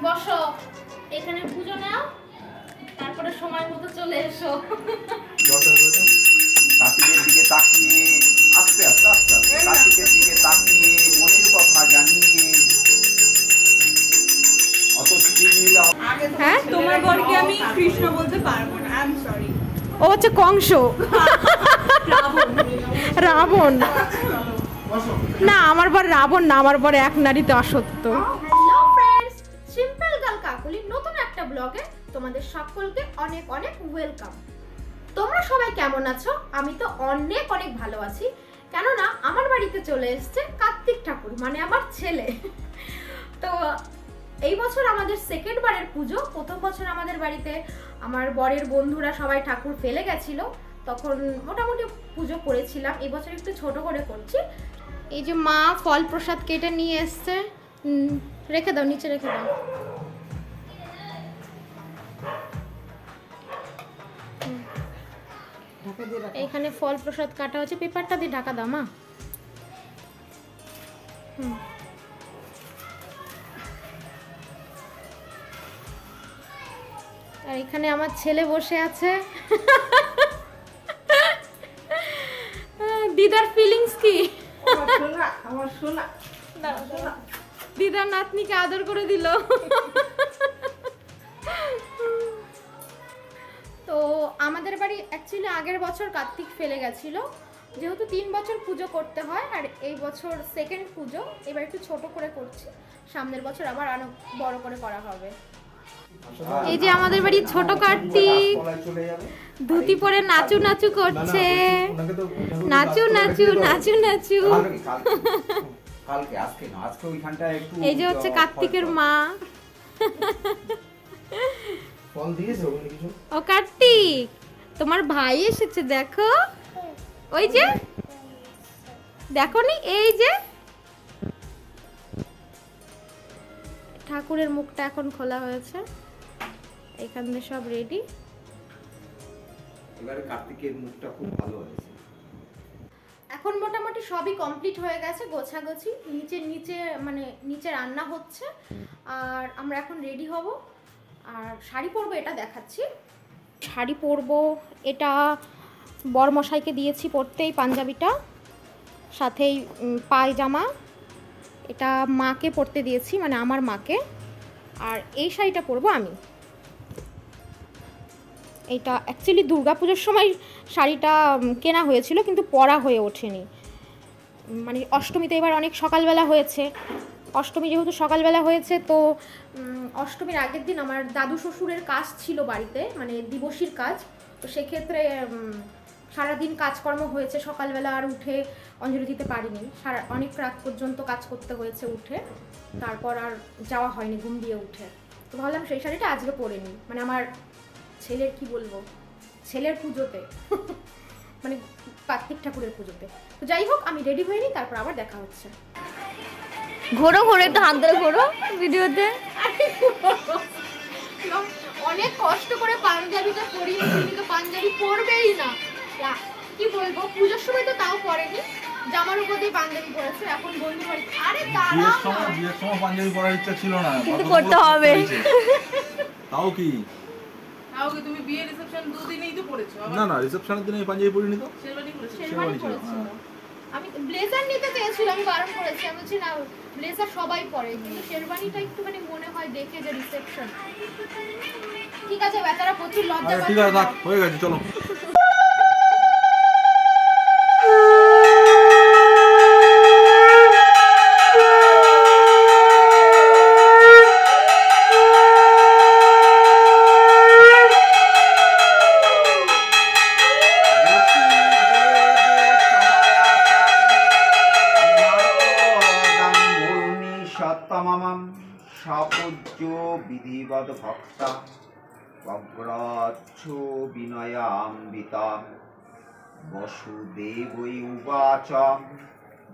বসো, এখানে পুজো নাও, তারপরে সময় মতো চলে এসো। কার্তিকের দিকে তাকিয়ে আস্তে আস্তে আস্তে আস্তে কার্তিকের দিকে তাকিয়ে মনের কথা জানিয়ে অত স্পিড নিলে হ্যাঁ, তোমার বরকে আমি কৃষ্ণ বলতে পারবো না, আই এম সরি। ও হচ্ছে কংস, রাবণ। না, আমার বর রাবণ না, আমার বর এক নারীতে অসত্য। Hello friends, simple girl Kakuli নতুন একটা ব্লগে তোমাদের সকলকে অনেক অনেক ওয়েলকাম। তোমরা সবাই কেমন আছো? আমি তো অনেক অনেক ভালো আছি, কেননা আমার বাড়িতে চলে এসেছে কার্তিক ঠাকুর, মানে আমার ছেলে। তো এই বছর আমাদের সেকেন্ড বারের পুজো। প্রথম বছর আমাদের বাড়িতে আমার বরের বন্ধুরা সবাই ঠাকুর ফেলে গেছিল, তখন মোটামুটি পুজো করেছিলাম। এই বছর একটু ছোট করে করছি। এই যে মা ফল প্রসাদ কেটে নিয়ে এসছে, রেখে দাও, নিচে রেখে দাও। এইখানে ফল প্রসাদ কাটা হচ্ছে, পেপারটা দিয়ে ঢাকা দাও মা। আর এখানে আমার ছেলে বসে আছে। দিদার ফিলিংস কি? আমার সোনা দিদার নাতনিকে আদর করে দিল। তো আমাদের বাড়ি অ্যাকচুয়ালি আগের বছর কার্তিক ফেলে গেছিল, যেহেতু 3 বছর পুজো করতে হয়, আর এই বছর সেকেন্ড পুজো, এবার একটু ছোট করে করছি, সামনের বছর আবার অনেক বড় করে করা হবে। এই যে আমাদের বাড়ির ছোট কার্তিক ধুতি পরে নাচু নাচু করছে, নাচু নাচু নাচু নাচু। কালকে আজকে না, আজকে ওইখানটা একটু। এই যে হচ্ছে কার্তিকের মা। ফল দিয়েছো কিছু? ও কার্তিক, তোমার ভাই এসেছে, দেখো। ওই যে দেখো নি, এই যে ঠাকুরের মুখটা এখন খোলা হয়েছে, এখানে সব রেডি। এবারে কার্তিকের মুখটা খুব ভালো হয়েছে। এখন মোটামুটি সবই কমপ্লিট হয়ে গেছে, গোছাগুছি, নিচে মানে নিচে রান্না হচ্ছে, আর আমরা এখন রেডি হব। আর শাড়ি পরবো, এটা দেখাচ্ছি। শাড়ি পরবো, এটা বরমশাইকে দিয়েছি পরতেই, পাঞ্জাবিটা, সাথেই পায়জামা, এটা মাকে পরতে দিয়েছি, মানে আমার মাকে। আর এই শাড়িটা পরবো আমি। এটা অ্যাকচুয়ালি দুর্গাপুজোর সময় শাড়িটা কেনা হয়েছিল, কিন্তু পরা হয়ে ওঠেনি, মানে অষ্টমীতে এবার অনেক সকালবেলা হয়েছে। অষ্টমী যেহেতু সকালবেলা হয়েছে, তো অষ্টমীর আগের দিন আমার দাদু শ্বশুরের কাজ ছিল বাড়িতে, মানে দিবসীর কাজ। তো সেক্ষেত্রে সারাদিন কাজকর্ম হয়েছে, সকালবেলা আর উঠে অঞ্জলি দিতে পারিনি, অনেক রাত পর্যন্ত কাজ করতে হয়েছে উঠে, তারপর আর যাওয়া হয়নি ঘুম দিয়ে উঠে। তো ভাবলাম সেই শাড়িটা আজকে পরে নিই, মানে আমার ছেলের, কি বলবো, ছেলের পুজোতে, মানে কার্তিক ঠাকুরের পুজোতে। তো যাই হোক, আমি রেডি হয়ে নিই, তারপর আবার দেখা হচ্ছে। ঘোরো ঘোরো, একটু হাত ধরে ঘোরো ভিডিওতে। অনেক কষ্ট করে পাঞ্জাবিটা পরিয়ে, তুমি তো পাঞ্জাবি পরবেই না, কি বলবো, পুজোর সময় তো তাও পরেনি, জামার উপর দিয়ে পাঞ্জাবি পরেছে। এখন বন্ধু বাড়ি, আরে দাঁড়াও না, বিয়ের সময় পাঞ্জাবি পরার ইচ্ছা ছিল না, কিন্তু করতে হবে। তাও কি তুমি বিয়ের রিসেপশন 2 দিনেই তো পড়েছো? না না, রিসেপশনের দিনে পাঞ্জাবি পরিনি তো, শেরওয়ানি শেরওয়ানি পরেছিল। আমি ব্লেজার নিতে চেয়েছিলাম, আমি বারণ করেছি, আমি বলছি না, ব্লেজার সবাই পরে, কিন্তু শেরওয়ানিটা একটুখানি মনে হয় দেখে যে রিসেপশন। ঠিক আছে, বেচারা প্রচুর লজ্জা পাচ্ছে। ঠিক আছে, থাক, হয়ে গেছে, চলো। বিধিবদ ভক্তা অগ্রাচ্ছ বিনয়াম্বিতাম বসুদেবৈ উবাচ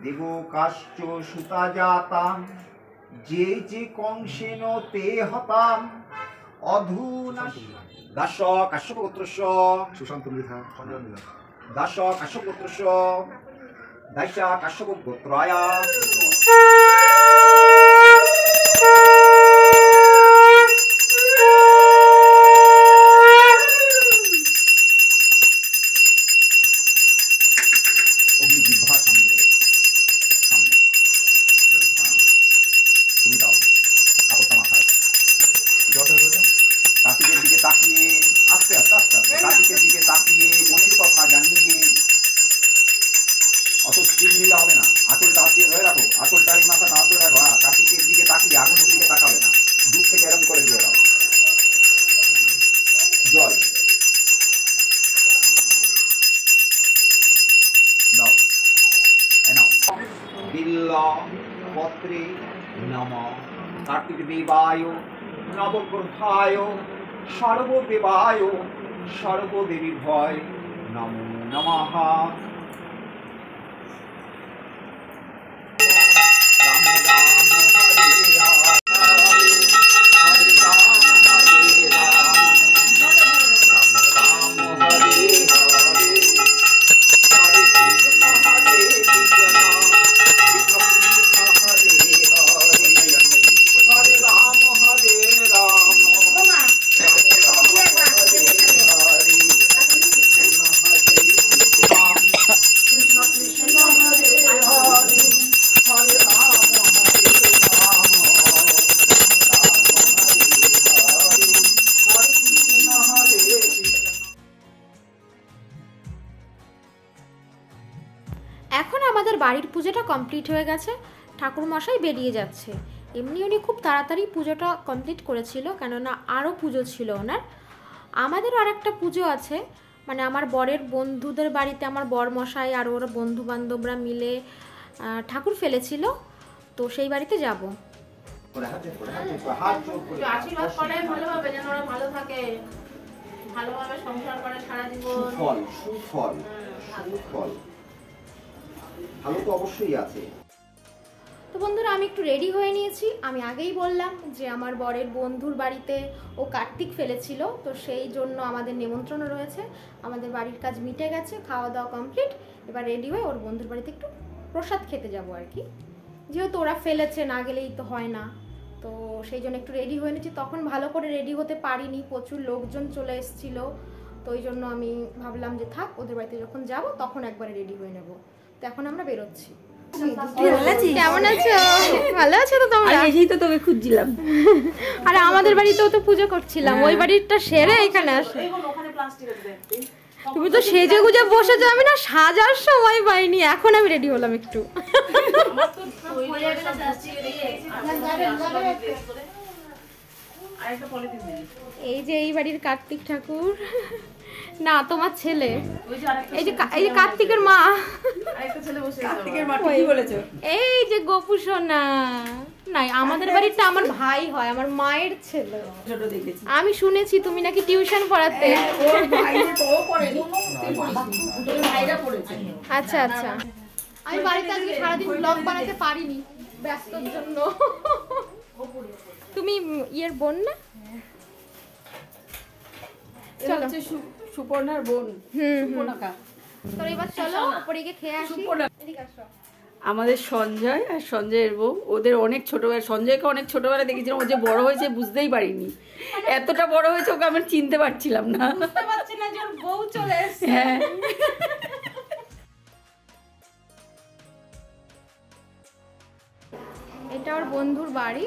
দেবকাশ্চ সুতা জাতাম যে যে কংসেন তে হতাম অধুনা দাস কাশ্যপপুত্রস্য সুশান্ত মৃধা দাস কাশ্যপপুত্রস্য দাস্যা কাশ্যপগোত্রায় দেবায় নবগ্রহায় সর্বদেবায় সর্বদেবী ভয় নমো নমঃ। রাম রাম হরে রাম হরে রাম হরে রাম রাম রাম হরে হরে হরে কৃষ্ণ হরে কৃষ্ণ কৃষ্ণ কৃষ্ণ হরে হরে হরে রাম হরে রাম রাম রাম হরে হরে কৃষ্ণ হরে কৃষ্ণ কৃষ্ণ হরে হরে হরে রাম হরে রাম রাম হরে হরে হরে কৃষ্ণ হরে কৃষ্ণ। এখন আমাদের বাড়ির পুজোটা কমপ্লিট হয়ে গেছে, ঠাকুরমশাই বেরিয়ে যাচ্ছে। এমনি উনি খুব তাড়াতাড়ি পুজোটা কমপ্লিট করেছিল, কেননা আরও পুজো ছিল ওনার। আমাদেরও আর একটা পুজো আছে, মানে আমার বরের বন্ধুদের বাড়িতে আমার বরমশাই আর ওরা বন্ধু বান্ধবরা মিলে ঠাকুর ফেলেছিল, তো সেই বাড়িতে যাব। আশীর্বাদ করে ভালোভাবে, যেন ওরা ভালো থাকে, ভালোভাবে সংসার করে সারা জীবন। সুফল সুফল সুফল ভালো তো অবশ্যই আছে। তো বন্ধুরা, আমি একটু রেডি হয়ে নিয়েছি। আমি আগেই বললাম যে আমার বরের বন্ধুর বাড়িতে ও কার্তিক ফেলেছিল, তো সেই জন্য আমাদের নেমন্ত্রণ রয়েছে। আমাদের বাড়ির কাজ মিটে গেছে, খাওয়া দাওয়া কমপ্লিট। এবার রেডি হয়ে ওর বন্ধুর বাড়িতে একটু প্রসাদ খেতে যাব আর কি, যেহেতু ওরা ফেলেছে, না গেলেই তো হয় না। তো সেই জন্য একটু রেডি হয়ে নিয়েছি। তখন ভালো করে রেডি হতে পারিনি, প্রচুর লোকজন চলে এসেছিল, তো ওই জন্য আমি ভাবলাম যে থাক, ওদের বাড়িতে যখন যাব তখন একবারে রেডি হয়ে নেব। তো এখন আমরা বেরোচ্ছি। কেমন আছো? ভালো আছো তো তোমরা? এসেই তো তোকে খুঁজছিলাম। আরে আমাদের বাড়িতেও তো পুজো করছিলাম, ওই বাড়িটা সেরে এখানে আসে। তুমি তো সেজে গুজে বসেছো, আমি না সাজার সময় পাইনি, এখন আমি রেডি হলাম একটু। এই যে এই বাড়ির কার্তিক ঠাকুর, না তোমার ছেলে, এই যে কার্তিকের মা, এই যে গোপু সোনা। নাই, আমাদের বাড়িটা আমার ভাই হয়, আমার মায়ের ছেলে। আমি শুনেছি তুমি নাকি টিউশন পড়াতে। আচ্ছা আচ্ছা, আমি বাড়িতে আজকে সারাদিন ব্লগ বানাতে পারিনি, ব্যস্তর জন্য। তুমি ইয়ের বোন না? চলো, সুপর্ণার বোন। তোর এবার চলো উপরে গিয়ে খেয়ে আসি। এদিকে আসো। আমাদের সঞ্জয় আর সঞ্জয়ের বউ, ওদের অনেক ছোটবেলা, সঞ্জয়কে অনেক ছোটবেলা দেখেছিলাম, ও যে বড় হয়েছে বুঝতেই পারিনি, এতটা বড় হয়েছে ওকে আমি চিনতে পারছিলাম না। বুঝতে পারছি না যে ওর বউ চলে এসেছে। হ্যাঁ, এটা ওর বন্ধুর বাড়ি,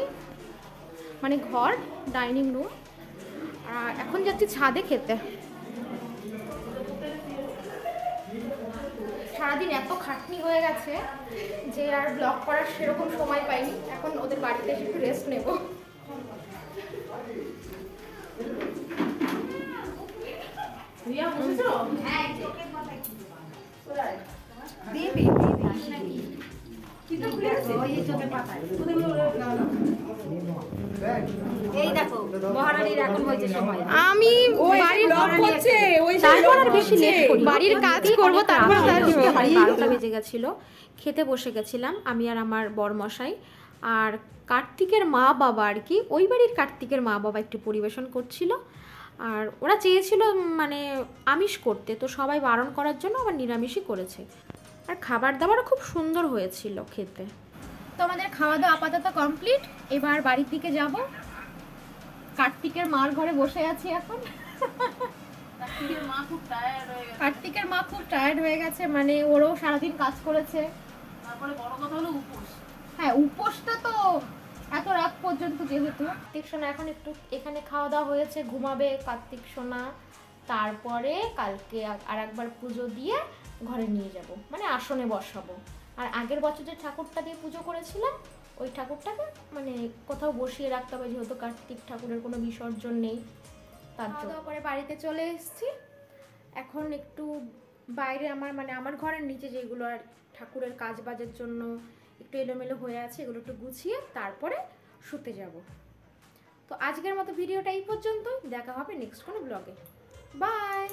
মানে ঘর, ডাইনিং রুম। আর এখন যাচ্ছি ছাদে খেতে। সারাদিন এত খাটনি হয়ে গেছে যে আর ব্লগ করার সেরকম সময় পাইনি। এখন ওদের বাড়িতে এসে একটু রেস্ট নেব। আমি বাড়ির তারপর আর বেশি লেট করি, বাড়ির কাজ করবো, তারপর 12টা বেজে গেছিল। খেতে বসে গেছিলাম আমি আর আমার বরমশাই, আর কার্তিকের মা বাবা আর কি, ওই বাড়ির কার্তিকের মা বাবা একটু পরিবেশন করছিল। আর ওরা চেয়েছিল মানে আমিষ করতে, তো সবাই বারণ করার জন্য আবার নিরামিষই করেছে। আর খাবার দাবারও খুব সুন্দর হয়েছিল খেতে। তো আমাদের খাওয়া দাওয়া আপাতত কমপ্লিট, এবার বাড়ির দিকে যাব। কার্তিকের মার ঘরে বসে আছি এখন। কার্তিকের মা খুব টায়ার্ড হয়ে গেছে, মানে ওরও সারাদিন কাজ করেছে। তারপরে বড় কথা হলো উপোস। হ্যাঁ, উপোসটা তো এত রাত পর্যন্ত, যেহেতু কার্তিক সোনা এখন একটু এখানে খাওয়া দাওয়া হয়েছে, ঘুমাবে কার্তিক সোনা। তারপরে কালকে আর একবার পুজো দিয়ে ঘরে নিয়ে যাব, মানে আসনে বসাবো। আর আগের বছর যে ঠাকুরটা দিয়ে পুজো করেছিলাম, ওই ঠাকুরটাকে মানে কোথাও বসিয়ে রাখতে হবে, যেহেতু কার্তিক ঠাকুরের কোনো বিসর্জন নেই। তার জন্য পরে বাড়িতে চলে এসেছি। এখন একটু বাইরে আমার ঘরের নিচে যেগুলো আর ঠাকুরের কাজ বাজের জন্য একটু এলোমেলো হয়ে আছে, এগুলো একটু গুছিয়ে তারপরে শুতে যাব। তো আজকের মতো ভিডিওটা এই পর্যন্তই, দেখা হবে নেক্সট কোনো ব্লগে। বাই।